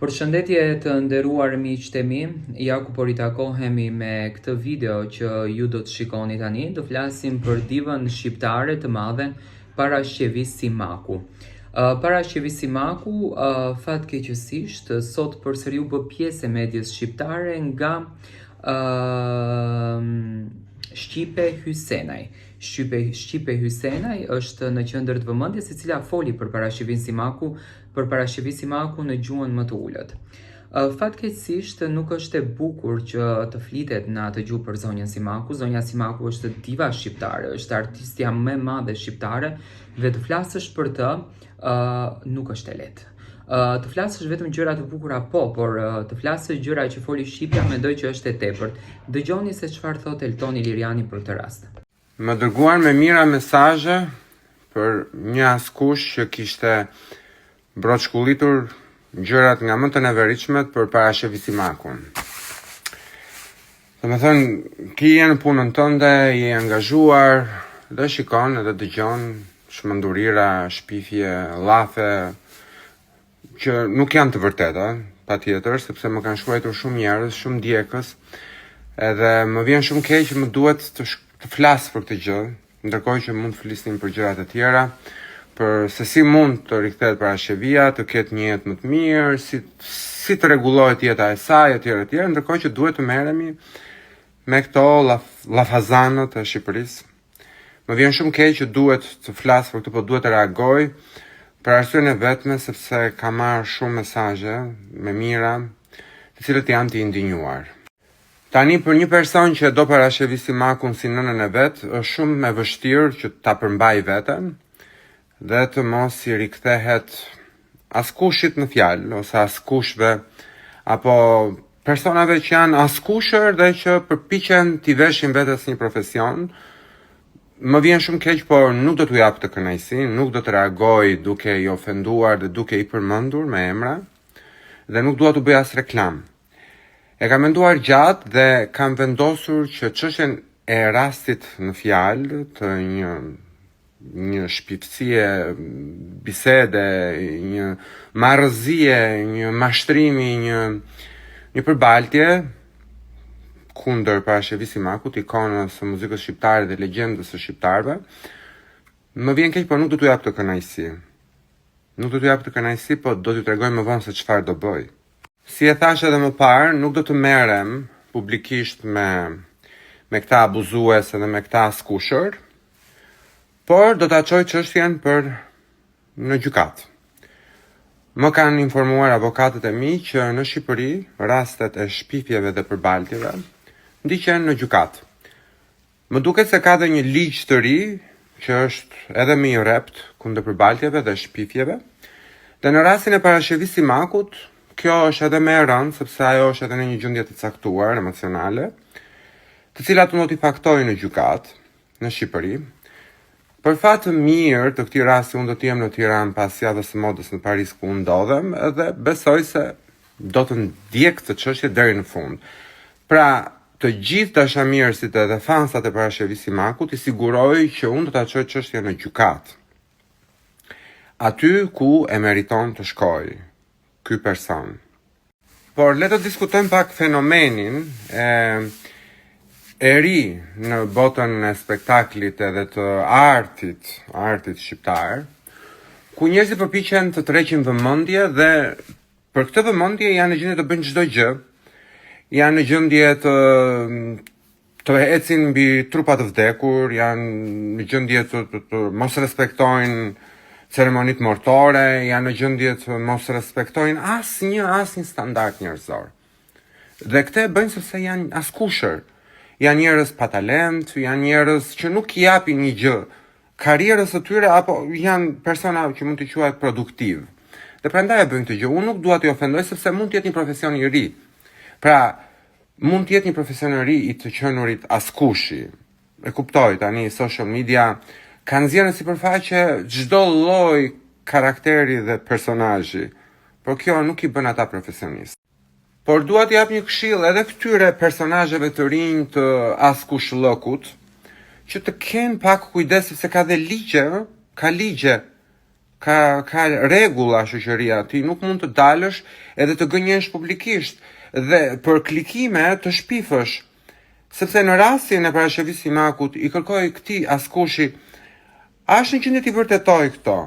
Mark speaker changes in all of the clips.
Speaker 1: Përshëndetje të nderuar miqtë e mi, ja ku po ritakohemi me këtë video që ju do të shikoni tani. Do flasim për divën shqiptare të madhe Parashqevis Simaku. Parashqevis Simaku, fatkeqësisht, sot përsëri u bë pjesë e medias shqiptare nga Shqipe Hysenaj. Shqipe Hysenaj është në qendër të vëmendjes, e cila foli për Parashqevis Simaku në gjuhën më të ulët. Fatkeqësisht nuk është e bukur që të flitet në atë gjuhë për zonjën Simaku. Zonja Simaku është diva shqiptare, është artistja më e madhe shqiptare dhe të flasësh për të nuk është e lehtë. Të flasësh vetëm gjëra të bukura por të flasësh gjëra që foli Shqipja mendoj që është e tepërt. Dëgjoni se çfarë thot Eltoni Liriani për këtë rast.
Speaker 2: Më dërguan me mira mesazhe për një askush që kishte broçkullitur gjërat nga më të neveritshmet për Parashqevis Simakun. Domethënë, ki je në punën tënde, je angazhuar, dhe shikon edhe dëgjon shmendurira, shpifje, llafe që nuk janë të vërteta, patjetër, sepse më kanë shkruar shumë njerëz, shumë djegës, edhe më vjen shumë keq që më duhet të flas për këtë gjë, ndërkohë që mund të flisnim për gjërat e tjera, për se si mund të rikthehet Parashqevia, të ketë një jetë më të mirë, si të rregullohet jeta e saj, etj, ndërkohë që duhet të merremi me këto llafazanët e Shqipërisë. Më vjen shumë keq që duhet të flas për këtë, po duhet të reagoj për arsyen e vetme sepse kam marrë shumë mesazhe me mira, të cilët janë të indinjuar. Tani për një person që do Parashqevis Simakun si nënën e vet, është shumë e vështirë që ta përmbaj veten dhe të mos i rikthehet askushit në fjalë ose askushve apo personave që janë askushër dhe që përpiqen t'i veshin vetes një profesion. Më vjen shumë keq, por nuk do t'u jap të kënaqësi, nuk do të reagoj duke i ofenduar dhe duke i përmendur me emra dhe nuk dua t'u bëj as reklam. E kam menduar gjatë dhe kam vendosur që çështjen e rastit në fjalë të një shpifësie bisede, një marrëzie, një mashtrimi, një përbaltje kundër Parashqevis Simakut, ikonës së muzikës shqiptare dhe legjendës së shqiptarëve, më vjen keq, por nuk do t'u jap të kënaqësi. Nuk do t'u jap të kënaqësi, po do t'ju tregoj më vonë se çfarë do bëj. Si e thash edhe më parë, nuk do të merrem publikisht me këta abuzues dhe me këta askushër, por do ta çoj çështjen në gjykat. Më kanë informuar avokatët e mi që në Shqipëri rastet e shpifjeve dhe përbaltjeve ndiqen në gjykat. Më duket se ka dhe një ligj të ri që është edhe më i rrept kundër përbaltjeve dhe shpifjeve. Dhe në rastin e Parashqevis Simakut, kjo është edhe më e rëndë sepse ajo është edhe në një gjendje të caktuar emocionale, të cilat do t'i faktojnë në gjykat në Shqipëri. Për fat të mirë të këtij rasti unë do të jem në Tiranë pas javës së modës në Paris ku ndodhem dhe besoj se do të ndjek këtë çështje deri në fund. Pra, të gjithë dashamirësit dhe fansat e Parashqevis Simakut i siguroj që unë do ta çoj çështjen në gjykat. Aty ku e meriton të shkojë ky person. Por le të diskutojmë pak fenomenin e ri në botën e spektaklit edhe të artit shqiptar, ku njerëzit përpiqen të tërheqin vëmendje dhe për këtë vëmendje janë në gjendje të bëjnë çdo gjë. Janë në gjendje të ecin mbi trupa të vdekur, janë në gjendje të mos respektojnë ceremonit mortore, janë në gjendje të mos respektojnë asnjë standard njerëzor. Dhe këtë bëjnë sepse janë askushër. Janë njerëz pa talent, janë njerëz që nuk i japin një gjë karrierës së tyre apo janë persona që mund të quhet produktiv. Dhe prandaj e bëjnë këtë gjë. Unë nuk dua t'i ofendoj sepse mund të jetë një profesion i ri. Pra, mund të jetë një profesion i ri i të qenurit askushi. E kuptoj tani social media kanë nxjerrë në sipërfaqe çdo lloj karakteri dhe personazhi, por kjo nuk i bën ata profesionistë. Por dua t'i jap një këshill edhe këtyre personazheve të rinj të askushllëkut, që të kenë pak kujdes sepse ka ligje ka rregulla shoqëria, ti nuk mund të dalësh edhe të gënjesh publikisht dhe për klikime të shpifësh. Sepse në rastin e parashëvis Simakut i kërkoi këtij askushi, është në qëndë t'i vërtetoj këto.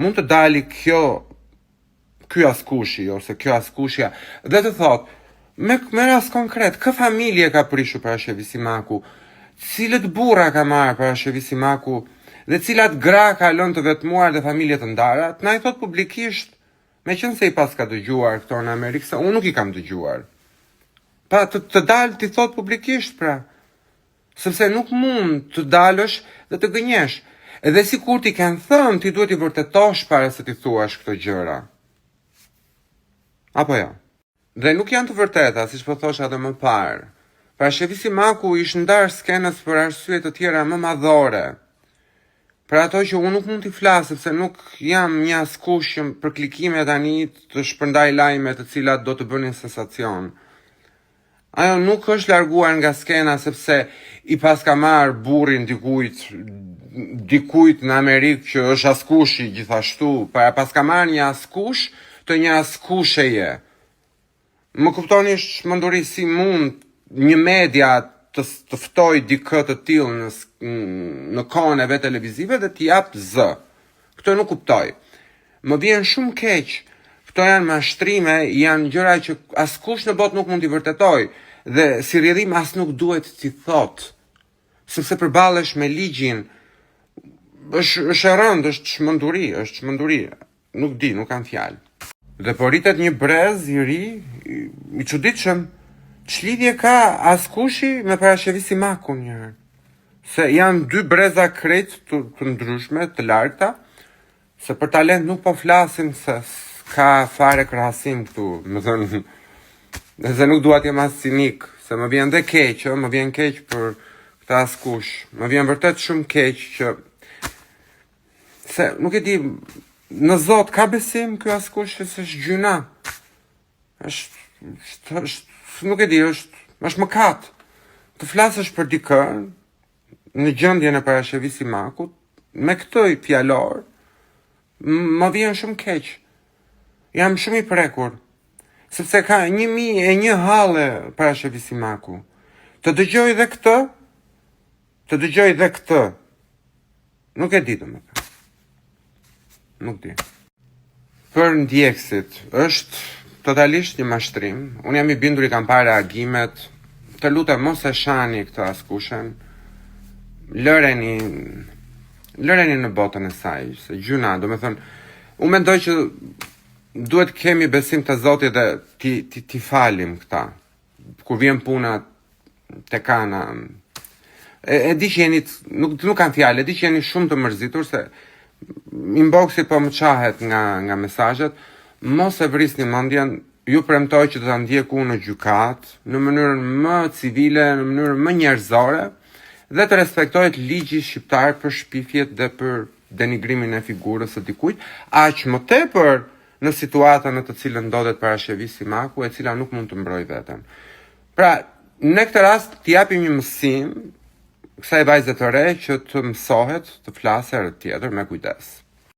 Speaker 2: Mund të dali ky askushi ose kjo askushja dhe të thot, me rast konkret, kë familje ka prishur parashëvis Simaku, cilët burra ka marrë parashëvis Simaku dhe cilat gra ka lënë të vetmuar dhe familje të ndara, të na i thot publikisht, me qënë se i pas ka dëgjuar këto në Amerikë, se unë nuk i kam dëgjuar. Pa të dalë t'i thot publikisht pra, sepse nuk mund të dalësh dhe të gënjesh. Edhe si kur ti kanë thënë, ti duhet i vërtetosh para se ti thuash këto gjëra. Apo jo? Dhe nuk janë të vërteta, si po thosha edhe më parë. Parashëvis Simaku ishte ndarë skenës për arsye të tjera më madhore. Për ato që unë nuk mund t'i flas, sepse nuk jam një askush për klikime tani të shpërndaj lajme të cilat do të bënin sensacion. Ajo nuk është larguar nga skena sepse i pas ka marrë burrin dikujt në Amerikë që është askushi gjithashtu, para pas ka marrë një askush të një askusheje. Më kuptoni shmenduri si mund një media të ftoj dikë të tillë në kohën e vet televizive dhe t'i jap zë. Këtë nuk kuptoj. Më vjen shumë keq. Këto janë mashtrime, janë gjëra që askush në botë nuk mund t'i vërtetoj dhe si rrjedhim as nuk duhet t'i thot. Sepse përballesh me ligjin, është e rëndë, është çmenduri. Nuk di, nuk kam fjalë. Dhe po rritet një brez i ri, i çuditshëm. Ç'lidhje ka askushi me parashëvis Simakun njëherë? Se janë dy breza krejt të ndryshme, të largta, se për talent nuk po flasim se ka fare krahasim këtu, më thënë, dhe nuk dua të jem as cinik, se më vjen dhe keq, më vjen keq për këtë askush, më vjen vërtet shumë keq që, se nuk e di, në Zot ka besim ky askush se është gjyna, është nuk e di, është mëkat. Të flasësh për dikë në gjendjen e parashëvis Simakut, me këtë fjalor, më vjen shumë keq. Jam shumë i prekur, sepse ka 1001 halle parashëvis Simaku. Të dëgjoj dhe këtë. Nuk e di domethënë. Nuk di. Për ndjekësit, është totalisht një mashtrim. Unë jam i bindur, i kam parë reagimet. Të lutem mos e shani këtë askushen. Lëreni në botën e saj, se gjuna, domethënë, unë mendoj që duhet kemi besim të Zotit dhe ti falim këta. Kur vjen puna te kana. E di që jeni, nuk kam fjalë, e di që jeni shumë të mërzitur se inboxi po më qahet nga mesazhet. Mos e vrisni mendjen, ju premtoj që do ta ndjek unë në gjykat, në mënyrën më civile, në mënyrën më njerëzore, dhe të respektohet ligji shqiptar për shpifjet dhe për denigrimin e figurës së dikujt, aq më tepër në situatën në të cilën ndodhet parashëvis Simaku, e cila nuk mund të mbrojë veten. Pra, në këtë rast t'i japim një mësim kësaj vajze të re që të mësohet të flasë herë tjetër me kujdes.